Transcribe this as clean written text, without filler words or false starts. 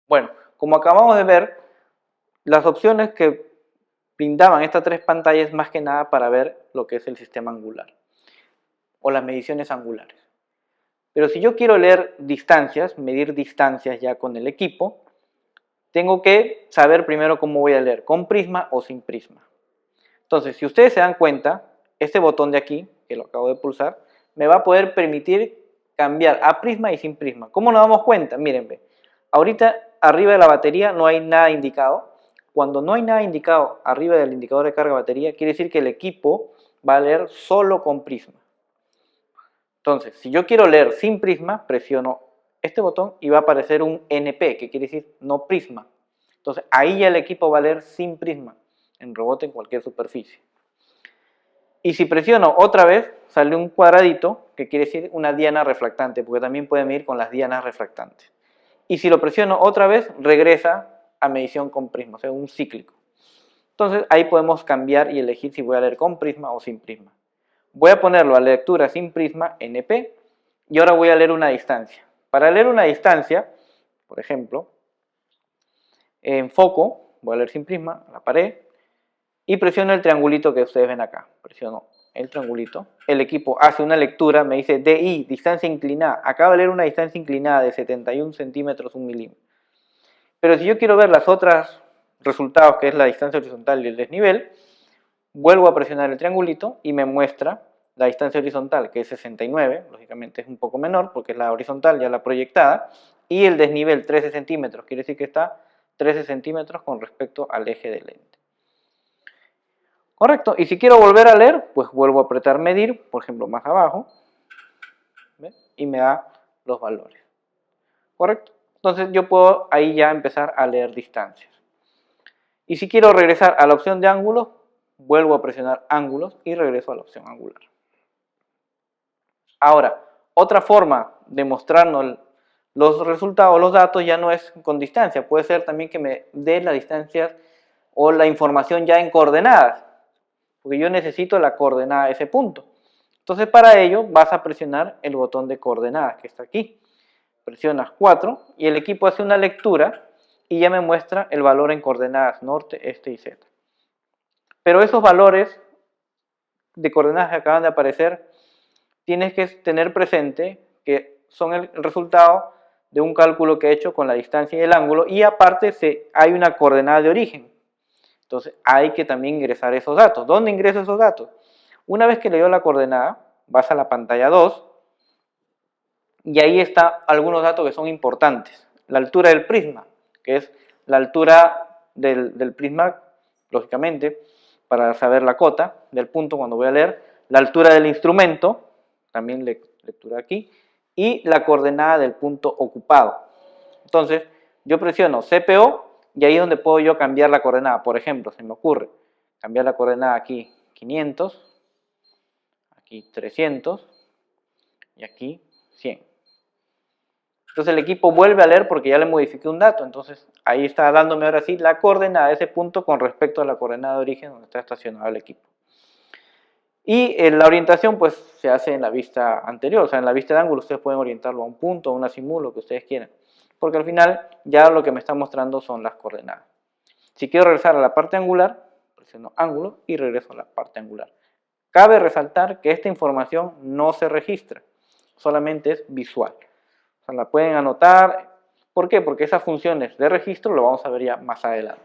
Bueno, como acabamos de ver, las opciones que brindaban estas tres pantallas más que nada para ver lo que es el sistema angular o las mediciones angulares. Pero si yo quiero leer distancias, medir distancias ya con el equipo, tengo que saber primero cómo voy a leer, con prisma o sin prisma. Entonces, si ustedes se dan cuenta, este botón de aquí, que lo acabo de pulsar, me va a poder permitir cambiar a prisma y sin prisma. ¿Cómo nos damos cuenta? Miren, ahorita arriba de la batería no hay nada indicado. Cuando no hay nada indicado arriba del indicador de carga batería, quiere decir que el equipo va a leer solo con prisma. Entonces, si yo quiero leer sin prisma, presiono este botón y va a aparecer un NP, que quiere decir no prisma. Entonces, ahí ya el equipo va a leer sin prisma, en rebote en cualquier superficie. Y si presiono otra vez, sale un cuadradito, que quiere decir una diana refractante, porque también puede medir con las dianas refractantes. Y si lo presiono otra vez, regresa a medición con prisma, o sea, un cíclico. Entonces, ahí podemos cambiar y elegir si voy a leer con prisma o sin prisma. Voy a ponerlo a lectura sin prisma, NP, y ahora voy a leer una distancia. Para leer una distancia, por ejemplo, en foco, voy a leer sin prisma, la pared, y presiono el triangulito que ustedes ven acá. Presiono el triangulito, el equipo hace una lectura, me dice DI, distancia inclinada. Acaba de leer una distancia inclinada de 71 centímetros, 1 milímetro. Pero si yo quiero ver las otras resultados, que es la distancia horizontal y el desnivel, vuelvo a presionar el triangulito y me muestra la distancia horizontal, que es 69, lógicamente es un poco menor porque es la horizontal, ya la proyectada, y el desnivel 13 centímetros, quiere decir que está 13 centímetros con respecto al eje del lente. Correcto, y si quiero volver a leer, pues vuelvo a apretar medir, por ejemplo más abajo, ¿ven? Y me da los valores. Correcto, entonces yo puedo ahí ya empezar a leer distancias. Y si quiero regresar a la opción de ángulos, vuelvo a presionar ángulos y regreso a la opción angular. Ahora, otra forma de mostrarnos los resultados, los datos, ya no es con distancia, puede ser también que me dé las distancias o la información ya en coordenadas, porque yo necesito la coordenada de ese punto. Entonces para ello vas a presionar el botón de coordenadas que está aquí. Presionas 4 y el equipo hace una lectura y ya me muestra el valor en coordenadas norte, este y z. Pero esos valores de coordenadas que acaban de aparecer, tienes que tener presente que son el resultado de un cálculo que he hecho con la distancia y el ángulo, y aparte hay una coordenada de origen. Entonces hay que también ingresar esos datos. ¿Dónde ingreso esos datos? Una vez que le dio la coordenada, vas a la pantalla 2 y ahí están algunos datos que son importantes. La altura del prisma, que es la altura del prisma, lógicamente, para saber la cota del punto cuando voy a leer. La altura del instrumento, también lectura aquí, y la coordenada del punto ocupado. Entonces, yo presiono CPO y ahí es donde puedo yo cambiar la coordenada. Por ejemplo, se me ocurre cambiar la coordenada aquí 500, aquí 300 y aquí 100. Entonces el equipo vuelve a leer porque ya le modifiqué un dato. Entonces ahí está dándome ahora sí la coordenada de ese punto con respecto a la coordenada de origen donde está estacionado el equipo. Y la orientación pues se hace en la vista anterior, o sea en la vista de ángulo ustedes pueden orientarlo a un punto, a un azimut, lo que ustedes quieran. Porque al final ya lo que me está mostrando son las coordenadas. Si quiero regresar a la parte angular, presiono ángulo y regreso a la parte angular. Cabe resaltar que esta información no se registra, solamente es visual. O sea, la pueden anotar. ¿Por qué? Porque esas funciones de registro lo vamos a ver ya más adelante.